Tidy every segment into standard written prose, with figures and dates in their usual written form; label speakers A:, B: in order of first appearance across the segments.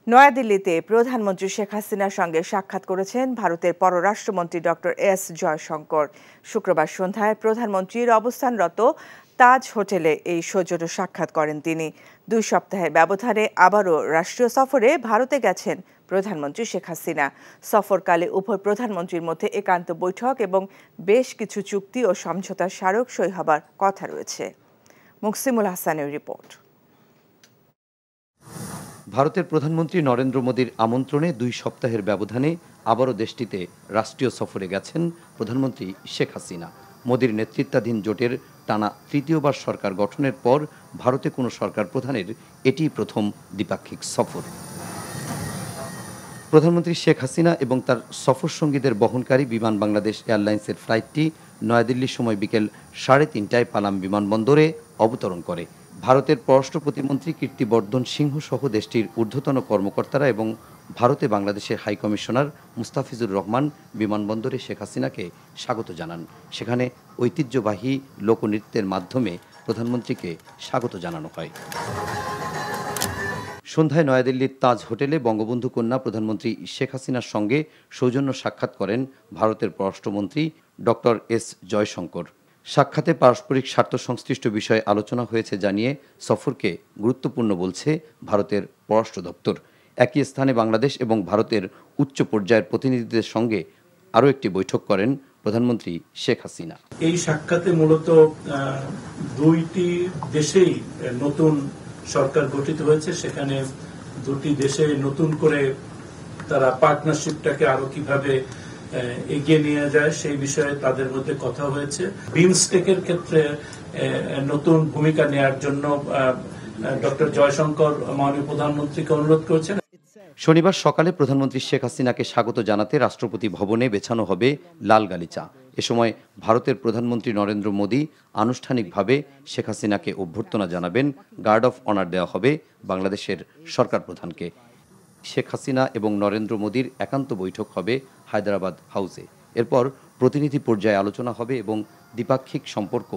A: নয়াদিল্লিতে প্রধানমন্ত্রী শেখ হাসিনার সঙ্গে সাক্ষাৎ করেছেন ভারতের পররাষ্ট্রমন্ত্রী ডক্টর এস জয়শঙ্কর। শুক্রবার সন্ধ্যায় প্রধানমন্ত্রীর অবস্থানরত তাজ হোটেলে এই সৌজন্য সাক্ষাৎ করেন তিনি। 2 সপ্তাহের ব্যবধানে আবারও রাষ্ট্রীয় সফরে ভারতে গেছেন প্রধানমন্ত্রী শেখ হাসিনা। সফরকালে উভয় প্রধানমন্ত্রীর মধ্যে একান্ত বৈঠক এবং বেশ কিছু চুক্তি ও সমঝোতার স্মারক সই হবার কথা রয়েছে। মুকসিমুল হাসানের রিপোর্ট।
B: ভারতের প্রধানমন্ত্রী নরেন্দ্র মোদীর আমন্ত্রণে 2 সপ্তাহের ব্যবধানে আবারও দেশটিতে রাষ্ট্রীয় সফরে গেছেন প্রধানমন্ত্রী শেখ হাসিনা। মোদীর নেতৃত্বাধীন জোটের টানা তৃতীয়বার সরকার গঠনের পর ভারতে কোনো সরকার প্রধানের এটিই প্রথম দ্বিপাক্ষিক সফর। প্রধানমন্ত্রী শেখ হাসিনা এবং তার সফর সঙ্গীদের বহনকারী বিমান বাংলাদেশ এয়ারলাইন্সের ফ্লাইটটি নয়াদিল্লির সময় বিকেল 3:30টায় পালাম বিমানবন্দরে অবতরণ করে। ভারতের পররাষ্ট্র প্রতিমন্ত্রী কীর্তিবর্ধন সিংহ সহ দেশটির ঊর্ধ্বতন কর্মকর্তারা এবং ভারতে বাংলাদেশের হাইকমিশনার মুস্তাফিজুর রহমান বিমানবন্দরে শেখ হাসিনাকে স্বাগত জানান। সেখানে ঐতিহ্যবাহী লোকনৃত্যের মাধ্যমে প্রধানমন্ত্রীকে স্বাগত জানানো হয়। সন্ধ্যায় নয়াদিল্লির তাজ হোটেলে বঙ্গবন্ধু কন্যা প্রধানমন্ত্রী শেখ হাসিনার সঙ্গে সৌজন্য সাক্ষাৎ করেন ভারতের পররাষ্ট্রমন্ত্রী ডক্টর এস জয়শঙ্কর। সাক্ষাতে পারস্পরিক স্বার্থ সংশ্লিষ্ট বিষয়ে আলোচনা হয়েছে জানিয়ে সফরকে গুরুত্বপূর্ণ বলছে ভারতের পররাষ্ট্র দপ্তর। একই স্থানে বাংলাদেশ এবং ভারতের উচ্চ পর্যায়ের প্রতিনিধিদের সঙ্গে আরও একটি বৈঠক করেন প্রধানমন্ত্রী শেখ হাসিনা।
C: এই সাক্ষাতে মূলত 2টি দেশেই নতুন সরকার গঠিত হয়েছে, সেখানে 2টি দেশে নতুন করে তারা পার্টনারশিপটাকে আরো কিভাবে এগিয়ে নিয়ে যায় সেই বিষয়ে তাদের মধ্যে কথা হয়েছে। বিমস্টেকের ক্ষেত্রে নতুন ভূমিকা নেওয়ার জন্য ডক্টর জয়শঙ্কর মাননীয় প্রধানমন্ত্রীকে অনুরোধ করেছেন।
B: শনিবার সকালে প্রধানমন্ত্রী শেখ হাসিনাকে স্বাগত জানাতে রাষ্ট্রপতি ভবনে বেছানো হবে লাল গালিচা। এ সময় ভারতের প্রধানমন্ত্রী নরেন্দ্র মোদী আনুষ্ঠানিকভাবে শেখ হাসিনাকে অভ্যর্থনা জানাবেন। গার্ড অফ অনার দেওয়া হবে বাংলাদেশের সরকার প্রধানকে। শেখ হাসিনা এবং নরেন্দ্র মোদীর একান্ত বৈঠক হবে হায়দ্রাবাদ হাউসে। এরপর প্রতিনিধি পর্যায়ে আলোচনা হবে এবং দ্বিপাক্ষিক সম্পর্ক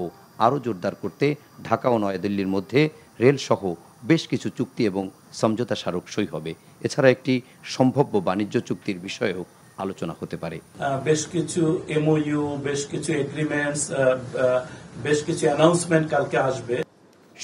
B: আরও জোরদার করতে ঢাকা ও নয়াদিল্লির মধ্যে রেলসহ বেশ কিছু চুক্তি এবং সমঝোতা স্মারক সই হবে। এছাড়া একটি সম্ভাব্য বাণিজ্য চুক্তির বিষয়েও আলোচনা হতে পারে।
C: বেশ কিছু এমওইউ, বেশ কিছু এগ্রিমেন্টস, বেশ কিছু অ্যানাউন্সমেন্ট কালকে আসবে।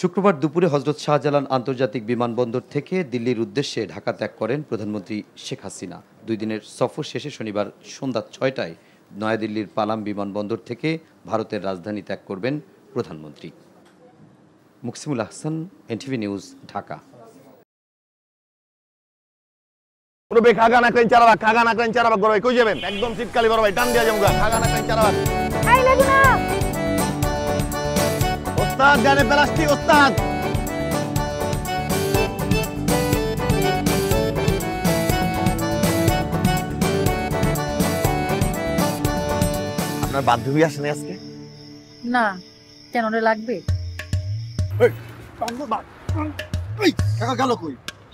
B: শুক্রবার দুপুরে হযরত শাহজালাল আন্তর্জাতিক বিমানবন্দর থেকে দিল্লির উদ্দেশ্যে ঢাকা ত্যাগ করেন প্রধানমন্ত্রী শেখ হাসিনা। 2 দিনের সফর শেষে শনিবার সন্ধ্যা 6টায় নয়াদিল্লির পালাম বিমানবন্দর থেকে ভারতের রাজধানী ত্যাগ করবেন প্রধানমন্ত্রী। Muksimul Hasan, NTV news, Dhaka.
D: একদম শীতকালে বড় ভাই টান দিয়া যাবো খাগা না কেন চারাবাক ওস্তাদ জানে প্লাস্টিক ওস্তাদ। আপনার বান্ধবী আসেনি আজকে?
E: না, কেন রে লাগবে?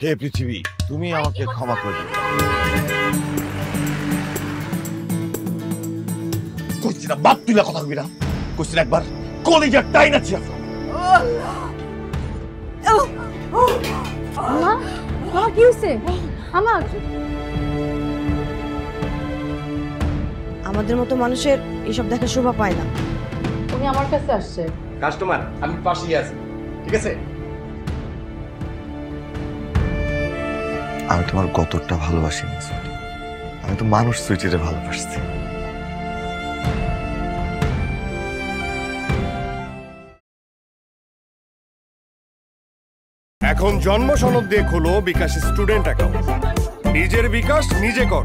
D: হে পৃথিবী, তুমি আমাকে ক্ষমা করে দিও। কইছি না বাপ তুইলা কথা কবি না, কইছি না একবার কলিজার টাইন আছে।
E: কি হয়েছে?
F: আমাদের মতো মানুষের এসব দেখা শোভা পায় না।
E: উনি আমার কাছে আসছে।
G: কাস্টমার, আমি পাশেই আছি, ঠিক আছে?
D: আমি তোমার কতটা ভালোবাসি, আমি তো মানুষ সুইটিরে ভালোবাসছি।
H: এখন জন্ম সনদ দিয়ে খোলো বিকাশ স্টুডেন্ট অ্যাকাউন্ট। নিজের বিকাশ নিজে কর।